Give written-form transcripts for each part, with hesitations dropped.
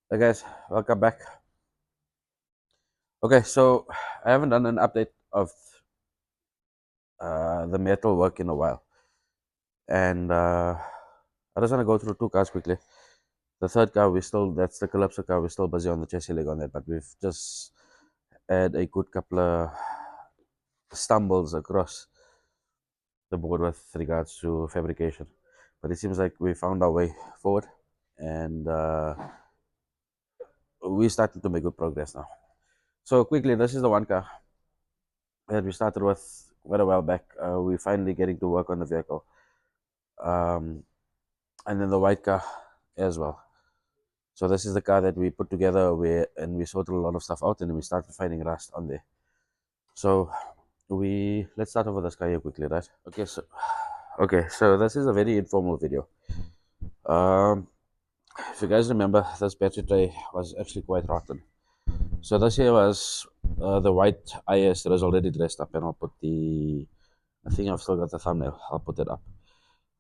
Hey guys, welcome back. Okay, so I haven't done an update of the metal work in a while, and I just want to go through two cars quickly. The third car, that's the Calypso car, we're still busy on the chassis leg on that, but we've just had a good couple of stumbles across the board with regards to fabrication. But it seems like we found our way forward, and we're starting to make good progress now. So quickly, this is the one car that we started with quite a while back. We're finally getting to work on the vehicle, and then the white car as well. So this is the car that we put together, and we sorted a lot of stuff out, and we started finding rust on there. So let's start over this car here quickly, right? Okay, so this is a very informal video. Um, if you guys remember, this battery tray was actually quite rotten. So this here was the white IS that is already dressed up, and I'll put the. I think I've still got the thumbnail. I'll put it up.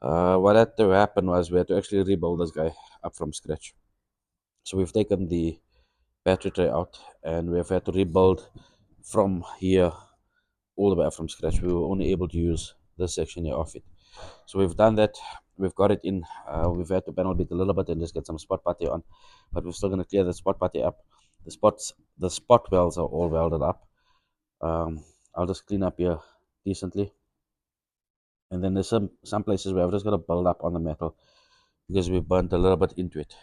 What had to happen was we had to actually rebuild this guy up from scratch. So we've taken the battery tray out, and we've had to rebuild from here all the way up from scratch. We were only able to use this section here off it. So we've done that. We've got it in. We've had to panel beat a little bit and just get some spot putty on, but we're still going to clear the spot putty up. The spot welds are all welded up. I'll just clean up here decently, and then there's some places where I've just got to build up on the metal because we burnt a little bit into it.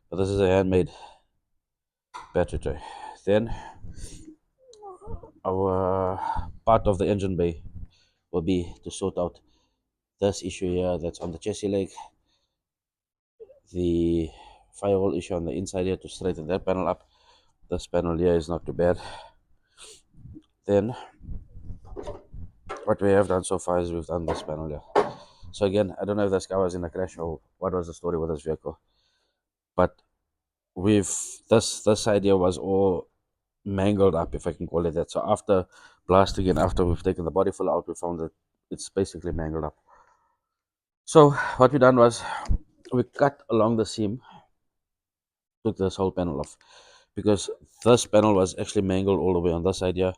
But this is a handmade battery tray. Then our part of the engine bay will be to sort out this issue here that's on the chassis leg, the firewall issue on the inside here to straighten that panel up. This panel here is not too bad. Then what we have done so far is we've done this panel here. So again, I don't know if this guy was in a crash or what was the story with this vehicle, but we've this idea was all mangled up, if I can call it that. So after blasting and after we've taken the body full out, we found that it's basically mangled up. So what we done was we cut along the seam, took this whole panel off because this panel was actually mangled all the way on this side here.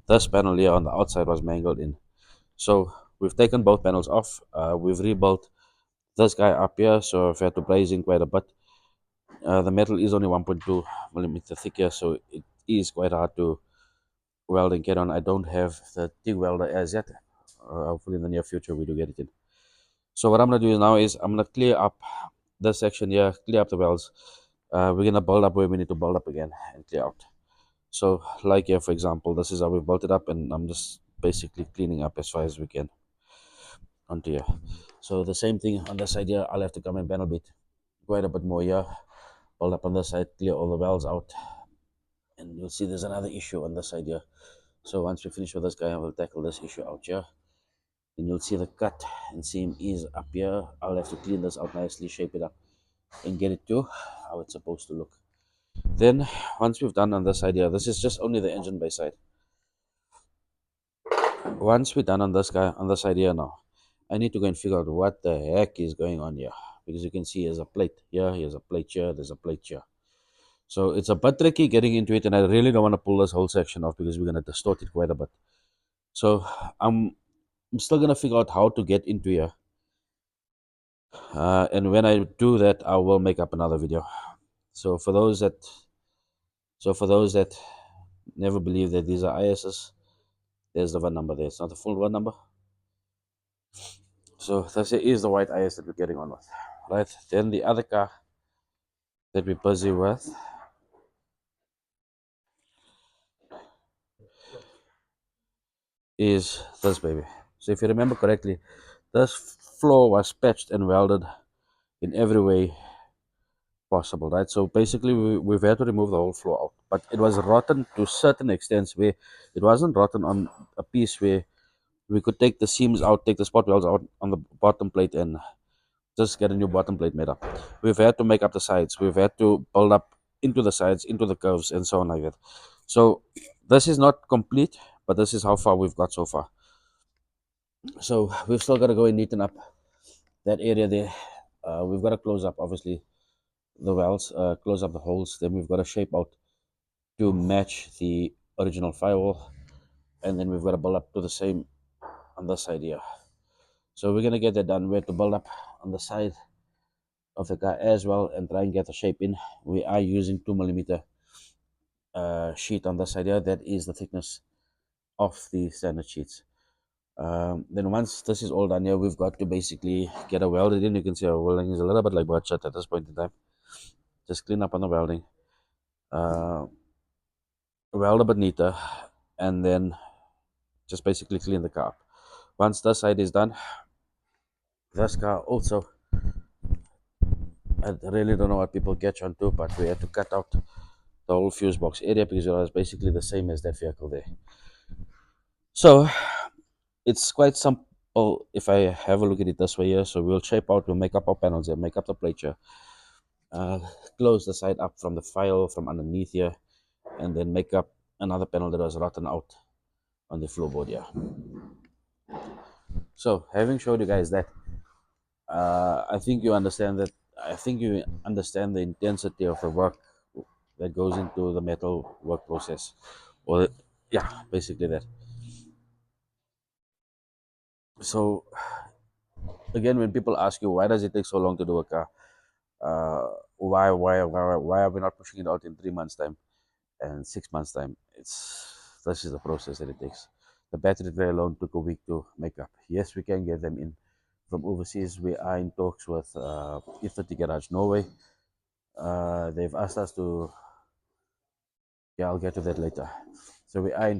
This panel here on the outside was mangled in. So we've taken both panels off. We've rebuilt this guy up here, so I've had to braze in quite a bit. The metal is only 1.2 millimeter thick here, so it is quite hard to weld and get on. I don't have the TIG welder as yet. Hopefully in the near future we do get it in. So what I'm going to do now is I'm going to clear up this section here, clear up the welds. We're going to build up where we need to build up again and clear out. So like here, for example, this is how we built it up, and I'm just basically cleaning up as far as we can onto here. So the same thing on this side here, I'll have to come and panel beat quite a bit more here, build up on this side, clear all the welds out, and you'll see there's another issue on this side here. So once we finish with this guy, I will tackle this issue out here. Then you'll see the cut and seam is up here. I'll have to clean this out nicely, shape it up, and get it to how it's supposed to look. Then once we've done on this side here, this is just only the engine bay side. Once we're done on this guy on the side here now, I need to go and figure out what the heck is going on here, because you can see there's a plate here, here's a plate here, there's a plate here. So it's a bit tricky getting into it, and I really don't want to pull this whole section off because we're going to distort it quite a bit. So I'm still going to figure out how to get into here, and when I do that, I will make up another video. So for those that never believe that these are ISs, there's the VIN number there. It's not the full VIN number. So this is the white IS that we're getting on with, right? Then the other car that we're busy with is this baby. So if you remember correctly, this floor was patched and welded in every way possible, right? So basically we've had to remove the whole floor out, but it was rotten to certain extents where it wasn't rotten on a piece where we could take the seams out, take the spot welds out on the bottom plate and just get a new bottom plate made up. We've had to make up the sides. We've had to build up into the sides, into the curves, and so on like that. So this is not complete, but this is how far we've got so far. So we've still got to go and neaten up that area there. We've got to close up, obviously, the welds, close up the holes. Then we've got to shape out to match the original firewall, and then we've got to build up to the same on this side here. So we're gonna get that done. We have to build up on the side of the car as well and try and get the shape in. We are using 2mm sheet on the side here. That is the thickness of the standard sheets. Then once this is all done here, we've got to basically get a welded in. You can see our welding is a little bit like birdshot at this point in time. Just clean up on the welding, weld a bit neater, and then just basically clean the car up. Once this side is done, this car also, I really don't know what people catch on to, but we had to cut out the whole fuse box area because it was basically the same as that vehicle there. So it's quite simple if I have a look at it this way here. So we'll shape out, we'll make up our panels here, make up the plate here, close the side up from the file from underneath here, and then make up another panel that was rotten out on the floorboard here. So having showed you guys that, I think you understand that. I think you understand the intensity of the work that goes into the metal work process, or yeah, basically that. So again, when people ask you why does it take so long to do a car, why are we not pushing it out in 3 months time and 6 months time? This is the process that it takes. The battery tray alone took a week to make up. Yes, we can get them in from overseas. We are in talks with E30 Garage Norway. They've asked us to, yeah, I'll get to that later. So we are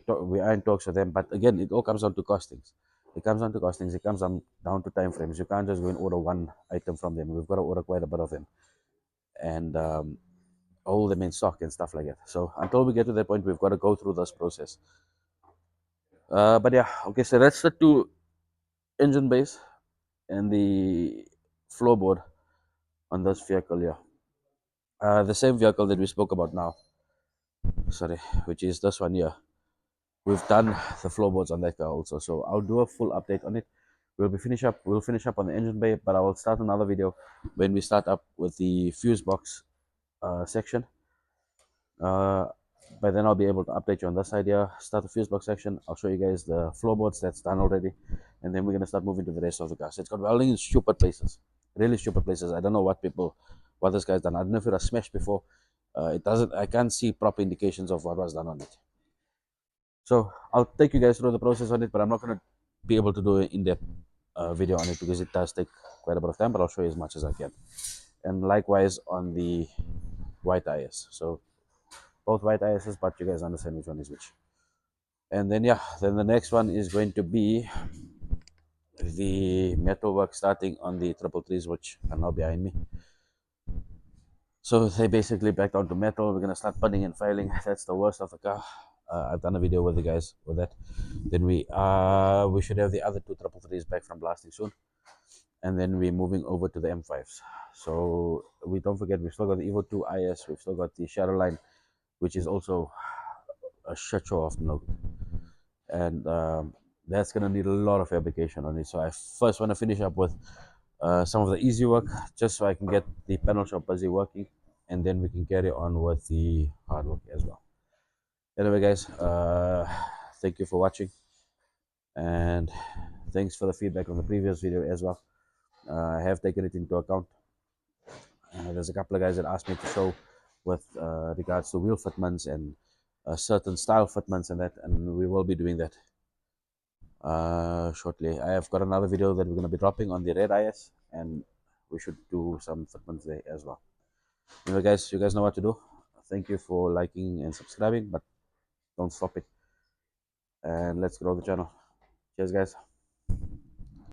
in talks with them, but again, it all comes down to costings. It comes down to costings. It comes down to time frames. You can't just go and order one item from them. We've got to order quite a bit of them, and hold them in stock and stuff like that. So until we get to that point, we've got to go through this process. But yeah, okay. So that's the two engine base and the floorboard on this vehicle here. The same vehicle that we spoke about now, sorry, which is this one here. We've done the floorboards on that car also, so I'll do a full update on it. We'll finish up on the engine bay, but I will start another video when we start up with the fuse box section. By then I'll be able to update you on this idea, start the fuse box section. I'll show you guys the floorboards that's done already, and then we're going to start moving to the rest of the car. So it's got welding in stupid places, really stupid places. I don't know what this guy's done. I don't know if it was smashed before. I can't see proper indications of what was done on it. So I'll take you guys through the process on it, but I'm not going to be able to do an in-depth video on it because it does take quite a bit of time, but I'll show you as much as I can. And likewise on the white IS. So both white ISs, but you guys understand which one is which. And then yeah, then the next one is going to be the metalwork starting on the 333s, which are now behind me. So they basically back down to metal. We're gonna start putting and filing. That's the worst of the car. I've done a video with the guys with that. Then we should have the other two 333s back from blasting soon, and then we're moving over to the M5s. So we don't forget we've still got the Evo 2 IS. We've still got the Shadow Line, which is also a shit show of note, and that's gonna need a lot of fabrication on it. So I first want to finish up with some of the easy work, just so I can get the panel shop busy working, and then we can carry on with the hard work as well. Anyway, guys, thank you for watching, and thanks for the feedback on the previous video as well. I have taken it into account. There's a couple of guys that asked me to show with regards to wheel fitments and certain style fitments and that, and we will be doing that shortly. I have got another video that we're going to be dropping on the red IS, and we should do some fitments there as well. Anyway, guys, you guys know what to do. Thank you for liking and subscribing, but don't stop it, and let's grow the channel. Cheers, guys.